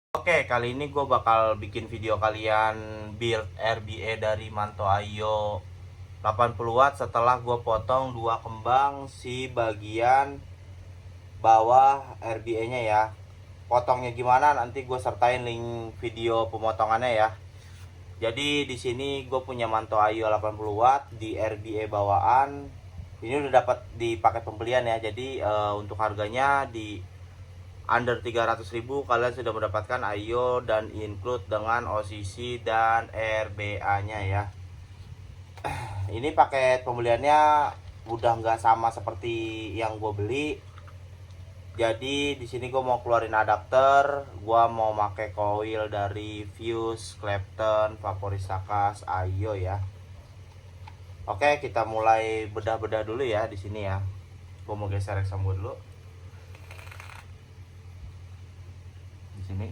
Oke, kali ini gue bakal bikin video kalian build RBA dari Manto Ayo 80 watt setelah gue potong dua kembang si bagian bawah RBA nya ya. Potongnya gimana nanti gue sertain link video pemotongannya ya. Jadi di sini gue punya Manto Ayo 80 watt di RBA bawaan. Ini udah dapat di paket pembelian ya. Jadi untuk harganya di under 300.000 kalian sudah mendapatkan IO dan include dengan OCC dan RBA nya ya. Ini paket pembeliannya udah nggak sama seperti yang gue beli. Jadi di sini gue mau keluarin adapter, gue mau pakai coil dari Fuse, Clapton, Vaporistakas, IO ya. Oke, kita mulai bedah-bedah dulu ya di sini ya. Gue mau geser example dulu. Di sini.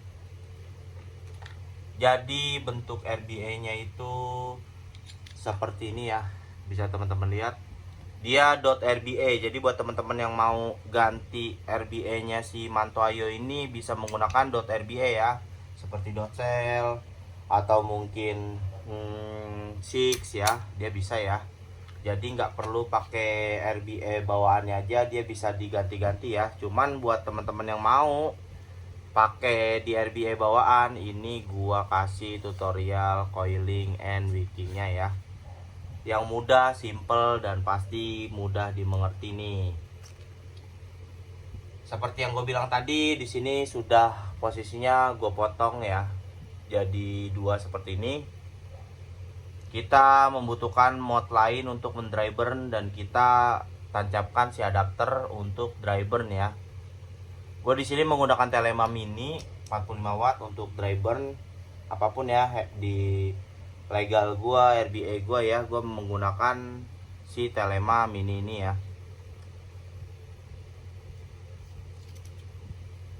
Jadi bentuk RBA-nya itu seperti ini ya. Bisa teman-teman lihat. Dia .rba. Jadi buat teman-teman yang mau ganti RBA-nya si Manto Ayo ini bisa menggunakan .rba ya. Seperti .cell atau mungkin six ya. Dia bisa ya. Jadi nggak perlu pakai RBA bawaannya aja, dia bisa diganti-ganti ya. Cuman buat teman-teman yang mau pakai di RBA bawaan, ini gua kasih tutorial coiling and wicking-nya ya. Yang mudah, simple dan pasti mudah dimengerti nih. Seperti yang gue bilang tadi, di sini sudah posisinya gue potong ya. Jadi dua seperti ini. Kita membutuhkan mod lain untuk mendry burn dan kita tancapkan si adapter untuk dry burn ya. Gue di sini menggunakan Telema Mini 45 watt untuk dry burn apapun ya di legal gue, RBA gue ya. Gue menggunakan si Telema Mini ini ya.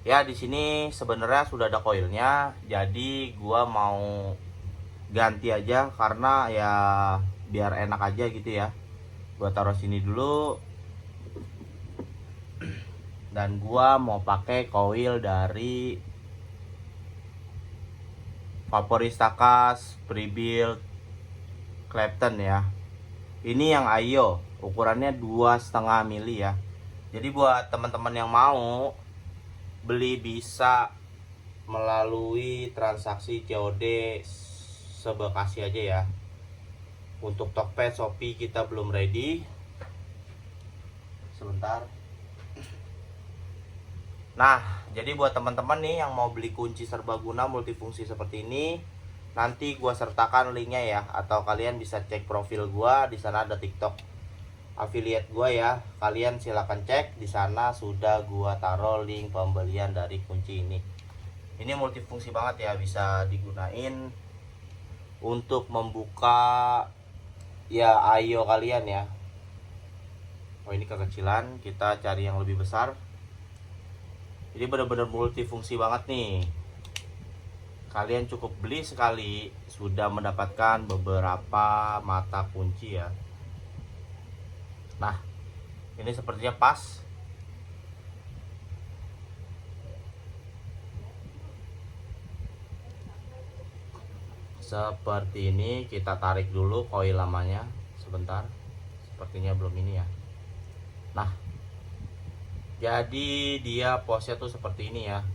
Ya di sini sebenarnya sudah ada coilnya, jadi gue mau ganti aja karena ya biar enak aja gitu ya. Gue taruh sini dulu. Dan gua mau pakai coil dari Vaporistakas Prebuild Clapton ya. Ini yang IO, ukurannya 2,5 mili ya. Jadi buat teman-teman yang mau beli bisa melalui transaksi COD sebekasi aja ya. Untuk Tokped, Shopee kita belum ready. Sebentar. Nah, jadi buat teman-teman nih yang mau beli kunci serbaguna multifungsi seperti ini, nanti gua sertakan linknya ya, atau kalian bisa cek profil gua, di sana ada TikTok affiliate gua ya. Kalian silahkan cek, di sana sudah gua taruh link pembelian dari kunci ini. Ini multifungsi banget ya, bisa digunain untuk membuka ya IO kalian ya. Oh ini kekecilan, kita cari yang lebih besar. Ini benar-benar multifungsi banget nih. Kalian cukup beli sekali sudah mendapatkan beberapa mata kunci ya. Nah, ini sepertinya pas. Seperti ini, kita tarik dulu koil lamanya sebentar. Sepertinya belum ini ya. Nah, jadi dia posnya tuh seperti ini ya.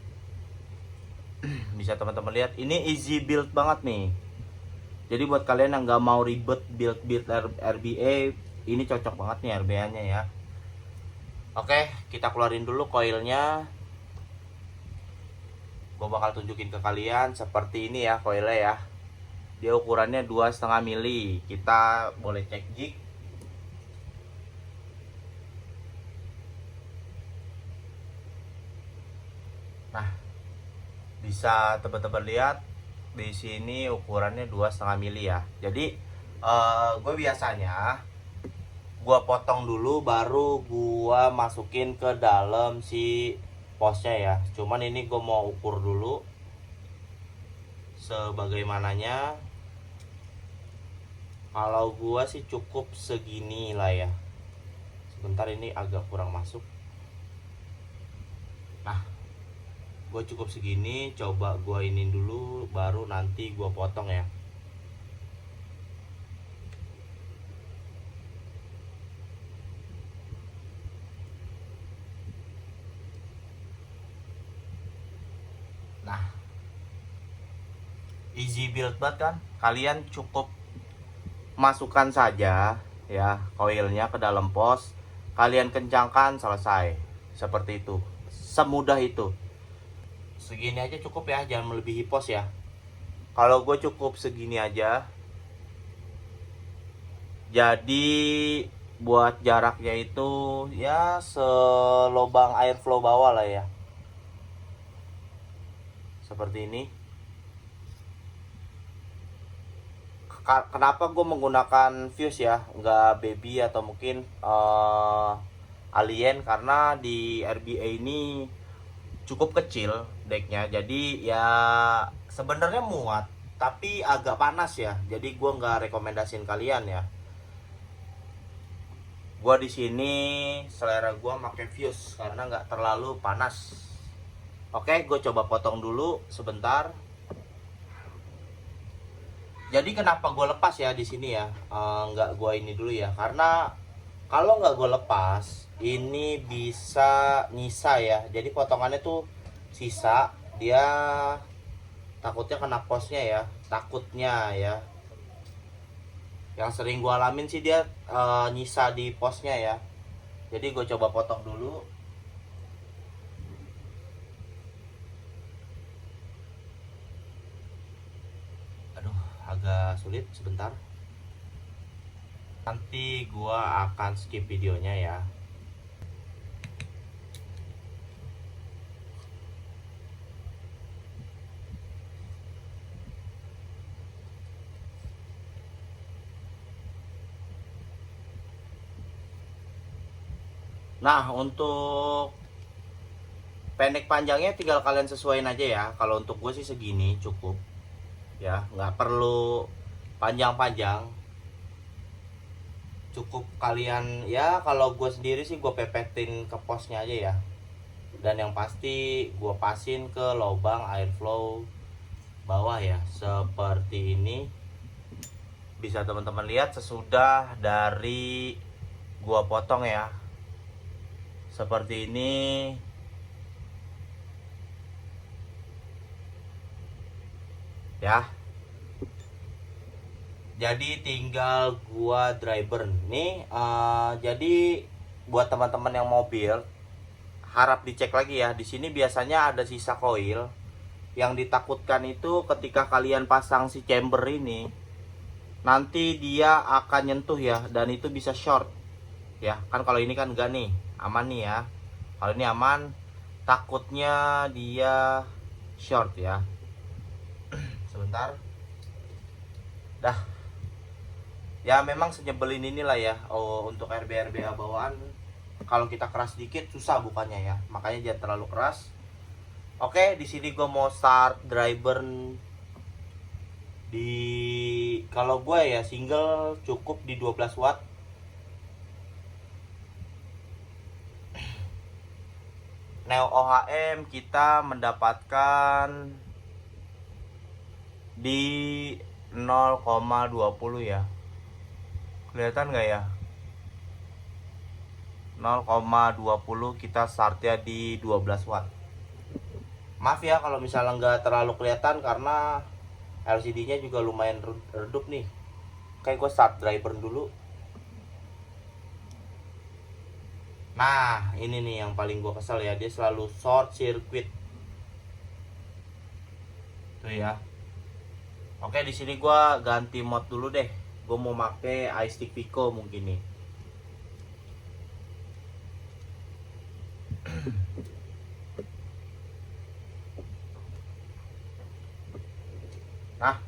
Bisa teman-teman lihat, ini easy build banget nih. Jadi buat kalian yang nggak mau ribet build RBA, ini cocok banget nih RBA nya ya. Oke, kita keluarin dulu coilnya. Gue bakal tunjukin ke kalian seperti ini ya coilnya ya. Dia ukurannya 2,5 mili. Kita boleh cek jig. Nah, bisa teman-teman lihat di sini ukurannya 2,5 mili ya. Jadi gue biasanya gue potong dulu baru gue masukin ke dalam si posnya ya. Cuman ini gue mau ukur dulu sebagaimananya. Kalau gue sih cukup segini lah ya. Sebentar, ini agak kurang masuk. Nah, gue cukup segini, coba gue ini dulu baru nanti gue potong ya. Nah, easy build banget kan. Kalian cukup masukkan saja ya koilnya ke dalam pos, kalian kencangkan, selesai. Seperti itu, semudah itu. Segini aja cukup ya, jangan melebihi pos ya. Kalau gue cukup segini aja. Jadi buat jaraknya itu ya selobang airflow bawah lah ya. Seperti ini. Kenapa gue menggunakan fuse ya, nggak baby atau mungkin alien, karena di RBA ini cukup kecil decknya, jadi ya sebenarnya muat tapi agak panas ya, jadi gue nggak rekomendasiin kalian ya. Gue di sini selera gue pakai fuse karena nggak terlalu panas. Oke, gue coba potong dulu sebentar. Jadi kenapa gue lepas ya di sini ya, nggak gue ini dulu ya, karena kalau nggak gue lepas ini bisa nyisa ya. Jadi potongannya tuh sisa, dia takutnya kena posnya ya, takutnya ya. Yang sering gue alamin sih dia nyisa di posnya ya. Jadi gue coba potong dulu. Aduh, agak sulit sebentar. Nanti gua akan skip videonya ya. Nah, untuk pendek panjangnya tinggal kalian sesuaiin aja ya. Kalau untuk gue sih segini cukup ya, nggak perlu panjang-panjang. Cukup kalian ya, kalau gue sendiri sih gue pepetin ke posnya aja ya. Dan yang pasti gue pasin ke lubang airflow bawah ya, seperti ini. Bisa teman-teman lihat sesudah dari gue potong ya, seperti ini ya. Jadi tinggal gua driver nih. Jadi buat teman-teman yang mobil harap dicek lagi ya. Di sini biasanya ada sisa koil. Yang ditakutkan itu ketika kalian pasang si chamber ini, nanti dia akan nyentuh ya, dan itu bisa short ya. Kan kalau ini kan enggak nih, aman nih ya. Kalau ini aman, takutnya dia short ya. Sebentar. Dah. Ya memang senyebelin inilah ya. Untuk RBA bawaan kalau kita keras dikit susah bukannya ya. Makanya jangan terlalu keras. Oke, di sini gue mau start driver di, kalau gue ya single cukup di 12 watt. Neo OHM kita mendapatkan di 0,20 ya. Kelihatan nggak ya? 0,20 kita startnya di 12 watt. Maaf ya kalau misalnya nggak terlalu kelihatan karena LCD-nya juga lumayan redup nih. Kayak gue start driver dulu. Nah, ini nih yang paling gue kesel ya, dia selalu short circuit. Tuh ya. Oke, di sini gue ganti mod dulu deh. Gue mau pakai iStick Pico mungkin nih. Nah,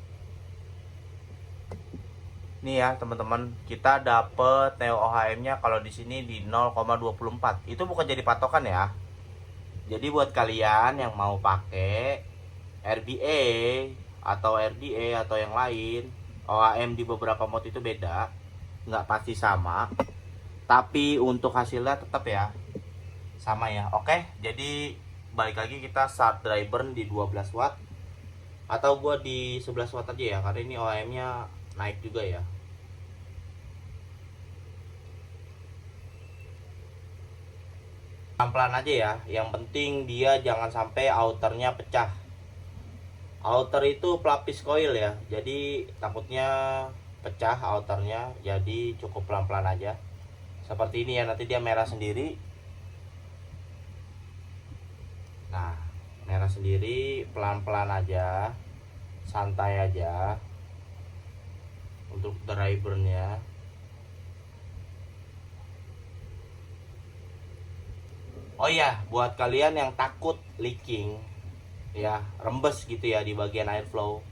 nih ya teman-teman, kita dapet Neo OHM-nya kalau di sini di 0,24. Itu bukan jadi patokan ya. Jadi buat kalian yang mau pakai RBA atau RDA atau yang lain, OHM di beberapa mod itu beda, nggak pasti sama, tapi untuk hasilnya tetap ya sama ya. Oke, jadi balik lagi kita start dry burn di 12 watt atau gua di 11 watt aja ya, karena ini OHM nya naik juga ya. Pelan-pelan aja ya, yang penting dia jangan sampai outernya pecah. Outer itu pelapis koil ya, jadi takutnya pecah outernya, jadi cukup pelan-pelan aja seperti ini ya. Nanti dia merah sendiri. Nah, merah sendiri, pelan-pelan aja, santai aja untuk dry burn-nya. Oh iya, buat kalian yang takut leaking ya, rembes gitu ya di bagian airflow,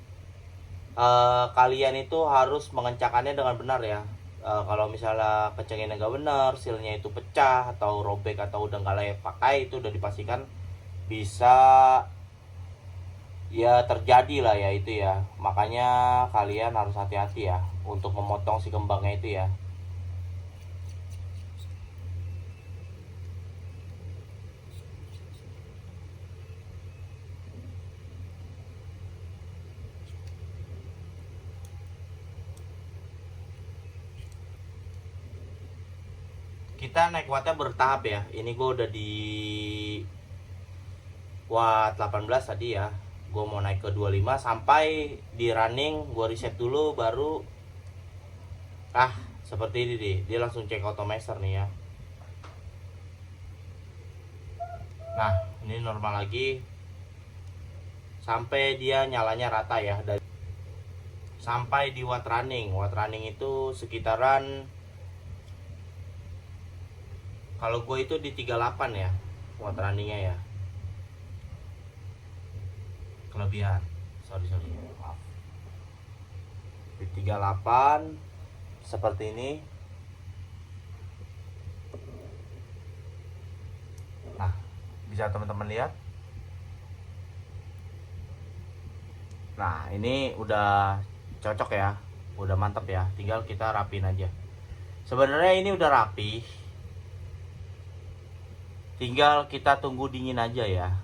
kalian itu harus mengencangkannya dengan benar ya. Kalau misalnya kencangnya nggak benar, sealnya itu pecah atau robek atau udah nggak layak pakai, itu udah dipastikan bisa ya terjadi lah ya itu ya. Makanya kalian harus hati-hati ya untuk memotong si kembangnya itu ya. Kita naik wattnya bertahap ya. Ini gue udah di watt 18 tadi ya. Gue mau naik ke 25 sampai di running, gue reset dulu baru seperti ini deh. Dia langsung cek automaster nih ya. Nah, ini normal lagi sampai dia nyalanya rata ya. Dan sampai di watt running. Watt running itu sekitaran, kalau gue itu di 38 ya watt runningnya ya. Kelebihan, sorry maaf, di 38 seperti ini. Nah, bisa teman-teman lihat. Nah, ini udah cocok ya, udah mantap ya, tinggal kita rapiin aja. Sebenarnya ini udah rapi, tinggal kita tunggu dingin aja ya.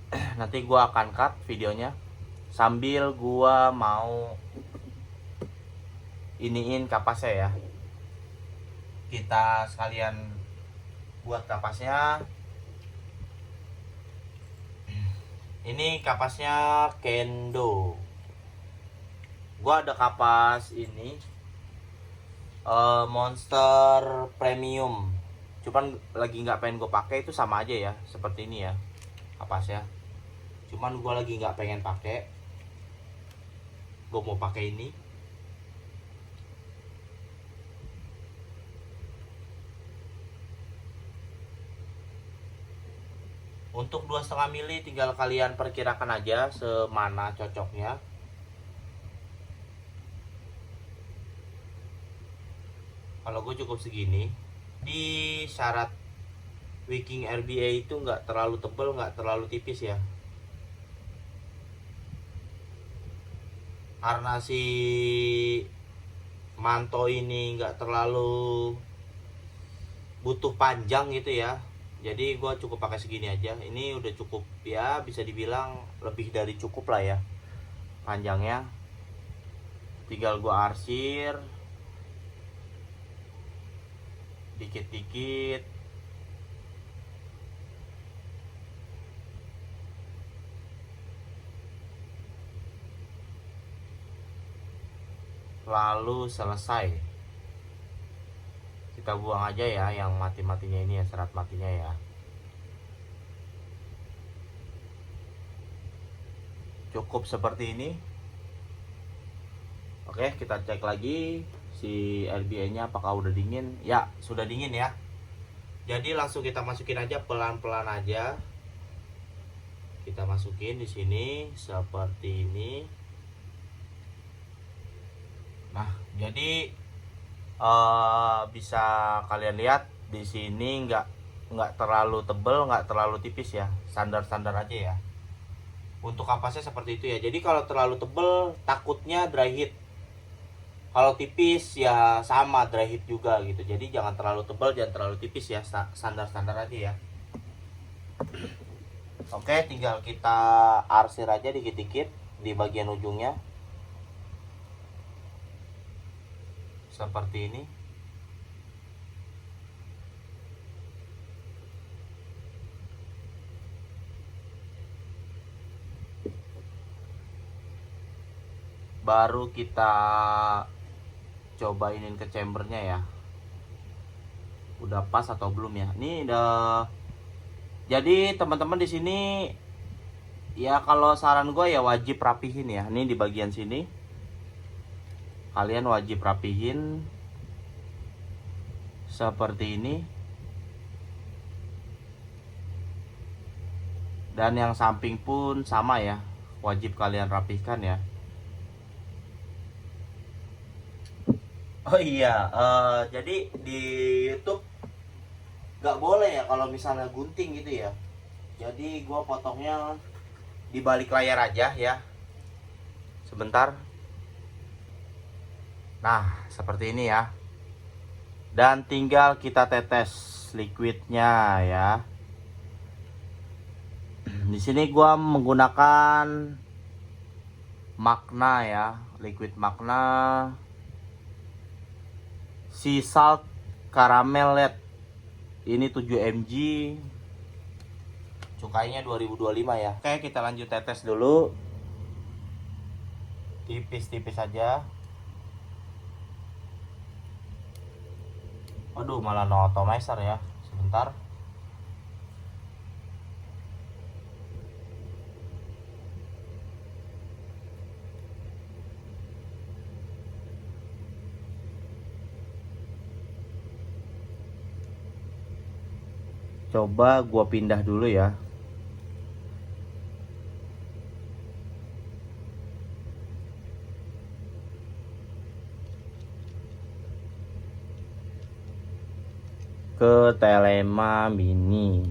Nanti gua akan cut videonya sambil gua mau iniin kapasnya ya. Kita sekalian buat kapasnya. Ini kapasnya Kendo. Gua ada kapas ini Monster Premium, cuman lagi nggak pengen gue pakai, itu sama aja ya seperti ini ya kapasnya. Cuman gue lagi nggak pengen pakai, gue mau pakai ini. Untuk 2,5 mili tinggal kalian perkirakan aja semana cocoknya. Kalau gue cukup segini. Di syarat wicking RBA itu nggak terlalu tebal, nggak terlalu tipis ya. Karena si manto ini nggak terlalu butuh panjang gitu ya, jadi gue cukup pakai segini aja. Ini udah cukup ya, bisa dibilang lebih dari cukup lah ya panjangnya. Tinggal gue arsir dikit-dikit. Lalu selesai, kita buang aja ya yang mati-matinya ini ya, serat matinya ya. Cukup seperti ini. Oke, kita cek lagi si RBA nya apakah udah dingin. Ya, sudah dingin ya. Jadi langsung kita masukin aja, pelan-pelan aja. Kita masukin di sini seperti ini. Nah, jadi bisa kalian lihat di sini nggak terlalu tebel, nggak terlalu tipis ya, standar-standar aja ya. Untuk kapasnya seperti itu ya. Jadi kalau terlalu tebel takutnya dry heat, kalau tipis ya sama dry heat juga gitu. Jadi jangan terlalu tebal, jangan terlalu tipis ya, standar-standar aja ya. Oke, tinggal kita arsir aja dikit-dikit di bagian ujungnya seperti ini. Baru kita cobainin ke chambernya ya, udah pas atau belum ya. Ini udah. Jadi teman-teman di sini ya, kalau saran gue ya wajib rapihin ya. Ini di bagian sini kalian wajib rapihin seperti ini. Dan yang samping pun sama ya, wajib kalian rapihkan ya. Oh iya, jadi di YouTube nggak boleh ya kalau misalnya gunting gitu ya. Jadi gua potongnya di balik layar aja ya, sebentar. Nah seperti ini ya, dan tinggal kita tetes liquidnya ya. Di sini gua menggunakan Magna ya, liquid Magna Sea Salt Caramel LED. Ini 7 mg, cukainya 2025 ya. Oke, kita lanjut tetes dulu, tipis-tipis aja. Aduh, malah no atomizer ya, sebentar. Coba gua pindah dulu ya. Ke Telema Mini.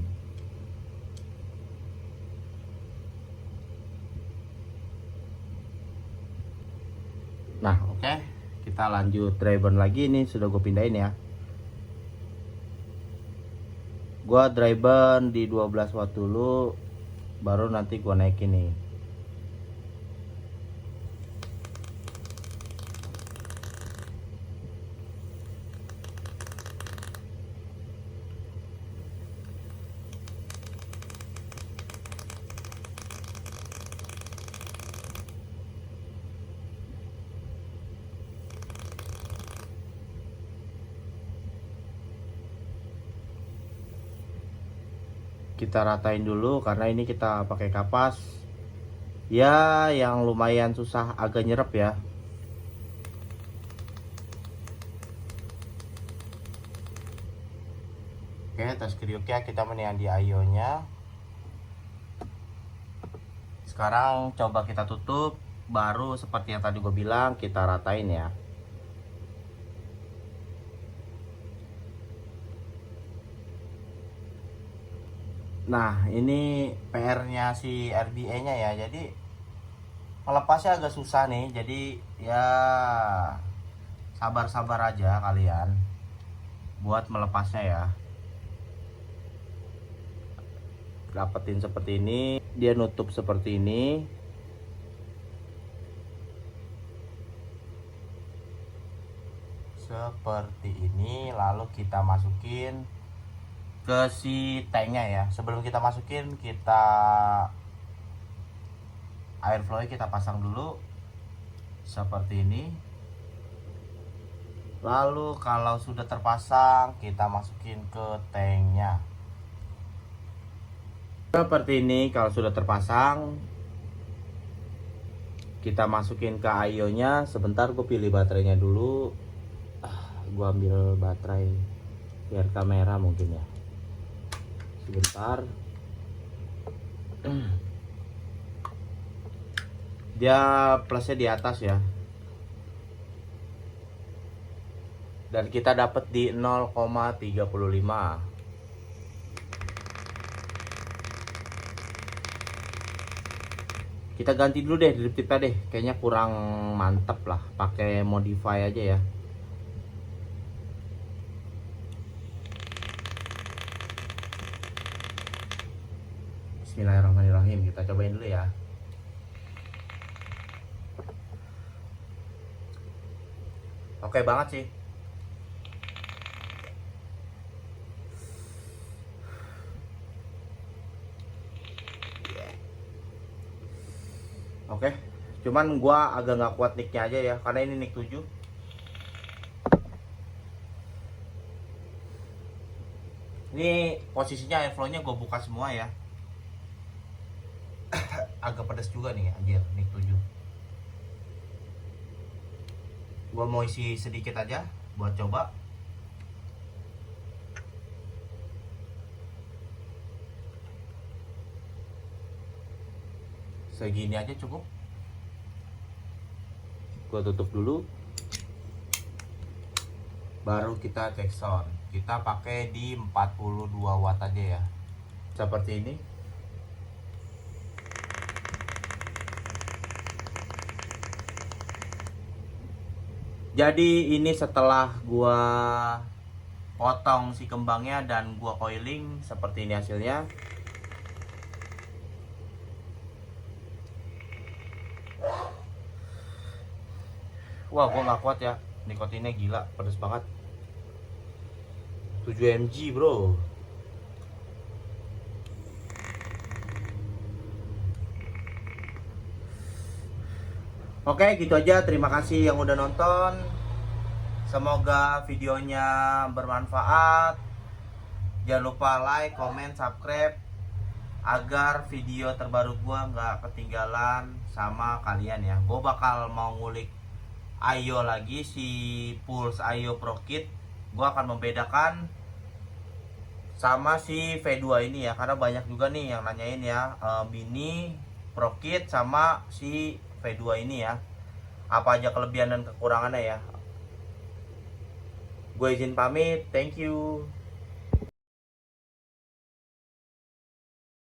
Nah, oke. Kita lanjut driver lagi. Ini sudah gue pindahin ya. Gua driver di 12 watt dulu, baru nanti gua naikin nih. Kita ratain dulu karena ini kita pakai kapas ya, yang lumayan susah, agak nyerap ya. Oke, tes kriuknya kita menian di IO nya. Sekarang coba kita tutup, baru seperti yang tadi gue bilang kita ratain ya. Nah ini PR-nya si RBA nya ya, jadi melepasnya agak susah nih. Jadi ya sabar-sabar aja kalian buat melepasnya ya. Dapetin seperti ini, dia nutup seperti ini. Seperti ini, lalu kita masukin ke si tanknya ya. Sebelum kita masukin, kita airflow kita pasang dulu seperti ini. Lalu kalau sudah terpasang, kita masukin ke tanknya seperti ini. Kalau sudah terpasang, kita masukin ke IO nya. Sebentar, gue pilih baterainya dulu. Gue ambil baterai biar kamera mungkin ya. Sebentar. Dia plusnya di atas ya, dan kita dapat di 0,35. Kita ganti dulu deh drip tipnya deh, kayaknya kurang mantep lah, pakai modify aja ya. Bismillahirrahmanirrahim. Kita cobain dulu ya. Oke banget sih. Oke, cuman gua agak nggak kuat nicknya aja ya, karena ini nick 7. Ini posisinya airflow-nya gue buka semua ya. Agak pedas juga nih anjir, nick 7. Gua mau isi sedikit aja buat coba. Segini aja cukup. Gua tutup dulu. Baru kita cek sound. Kita pakai di 42 watt aja ya. Seperti ini. Jadi ini setelah gua potong si kembangnya dan gua coiling, seperti ini hasilnya. Wah, gua nggak kuat ya, nikotinnya gila, pedes banget. 7 mg bro. Oke, gitu aja. Terima kasih yang udah nonton. Semoga videonya bermanfaat. Jangan lupa like, comment, subscribe agar video terbaru gua nggak ketinggalan sama kalian ya. Gue bakal mau ngulik Ayo lagi, si Pulse Ayo Pro Kit. Gue akan membedakan sama si V2 ini ya, karena banyak juga nih yang nanyain ya, Mini Pro Kit sama si V2 ini ya, apa aja kelebihan dan kekurangannya ya. Gue izin pamit, thank you.